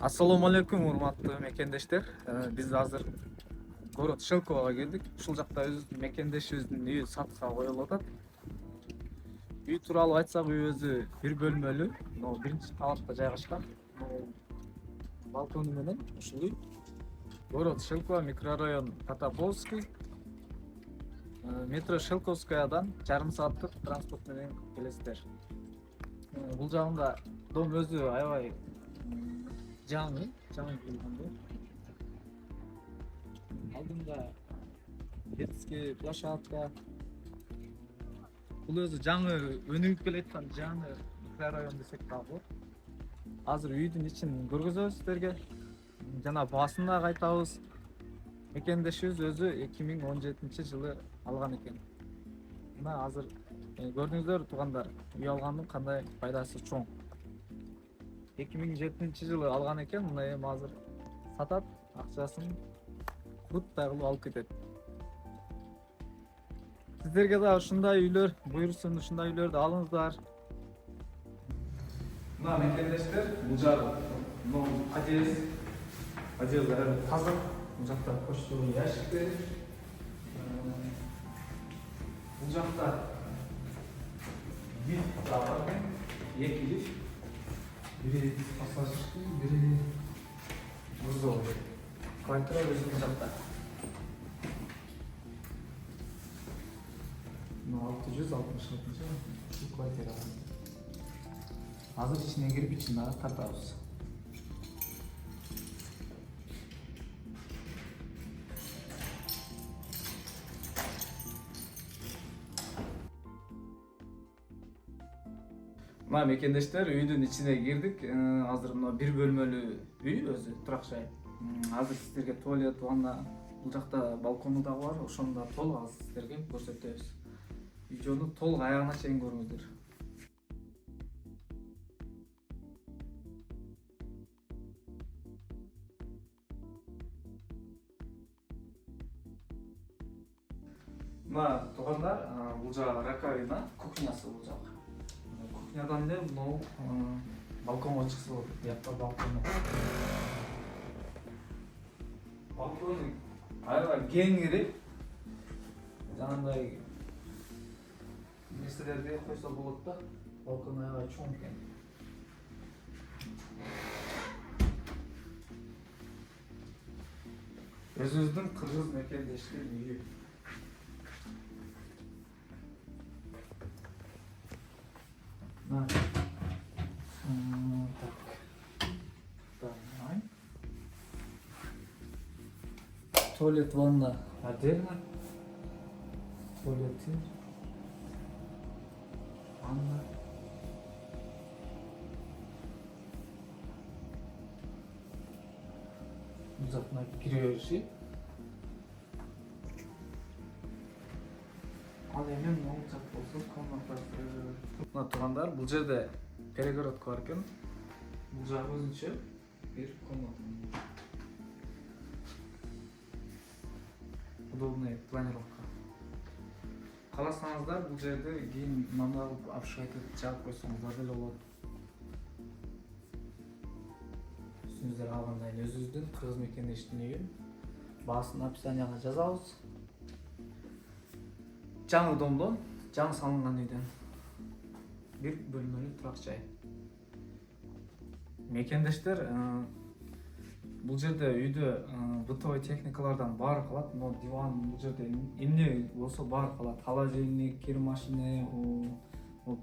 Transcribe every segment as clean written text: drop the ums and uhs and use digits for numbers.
Ассаламу алейкум, урматтуу мекендештер. Биз азыр город Шелкового келдик. Ушул жакта мекендешибиздин үйү сатышка коюлуп атат. Үй тууралуу айтсак, үй өзү бир бөлмөлүү, биринчи кабатта жайгашкан. Балкону менен ушул үй. Город Шелково, микрорайон Котоповский. Метро Шелковскаядан жарым сааттык транспорт менен келесиздер. Бул жагында дом өзү аябай жаңы курулган. Алдында детский площадка. Бул өзү жаңы өнүгүп келаткан жаңы микрорайон десек да болот. Азыр үйдүн ичин көргөзөбүз сиздерге. Жана баасын да айтабыз. Мекендешибиз өзү 2017-жылы алган экен. Мына азыр көрдүңүздөр туугандар, үй алгандын кандай пайдасы чоң. 2007-жылы алган экен, мына эми азыр сатат, акчасын куруттай кылып алып кетет. Сиздерге да ушундай үйлөр буйрусун, ушундай үйлөрдү алыңыздар. Мына мекендештер, бул жагы подъезд таза. Бул жакта почтовый ящиктер. Бул жакта лифт бар экен, 2 лифт. Бири пассажирский, бири грузовой. Квартира өзүнүн жакта. 666 квартира. Азыр ичине кирип ичине тартабыз. Мына мекендештер, үйдүн ичине кирдик. Азыр мына бир бөлмөлүү үй өзү, турак жай. Азыр сиздерге туалет, ванна, бул жакта балкону да бар. Ошону да толук азыр сиздерге көрсөтөбүз. Видеону толук аягына чейин көрүңүздөр. Мына туугандар, бул жагы раковина, кухнясы бул жагы. Кухнядан эле могу балконго чыкса болот. Бuyakta балкон. Балкон аябай кеңири. Жанагындай нерселерди койсо болот да. Балкон аябай чоң экен. Өзүбүздүн кыргыз мекендештин үйү. Туалет, ванна отдельно. Туалеты, ванна. Внезапно киребериши. Ал эми могу жак болсо комнатасы. Мына туугандар, бул жерде перегородка бар экен. Бул жагы өзүнчө бир комната. Удобная планировка. Кааласаңыздар, бул жерде кийин мына обшивайтып жаап койсоңуздар деле болот. Сиздер алгандай өзүбүздүн кыргыз мекендештин үйү. Баасын описанияга жазабыз. Жаңы домдон, жаңы салынган үйдөн. Бир бөлмөлүү турак жай. Мекендештер, бул жерде үйдө бытовой техникалардан баары калат. Но диван, бул жерде эмне болсо баары калат. Холодильник, кир машина,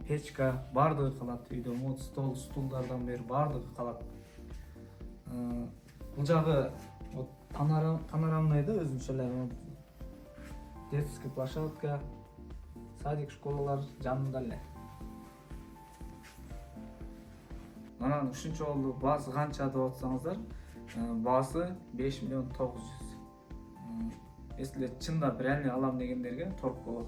печка баардыгы калат үйдө. Мод стол, стулдардан бери баардыгы калат. Бул жагы панорамный да өзүнчө эле. Детский площадка, садик, школалар жанында эле. Анан ушунча болду, баасы канча деп атсаңыздар, баасы 5 миллион 900. Если чында реально алам дегендерге торг болот.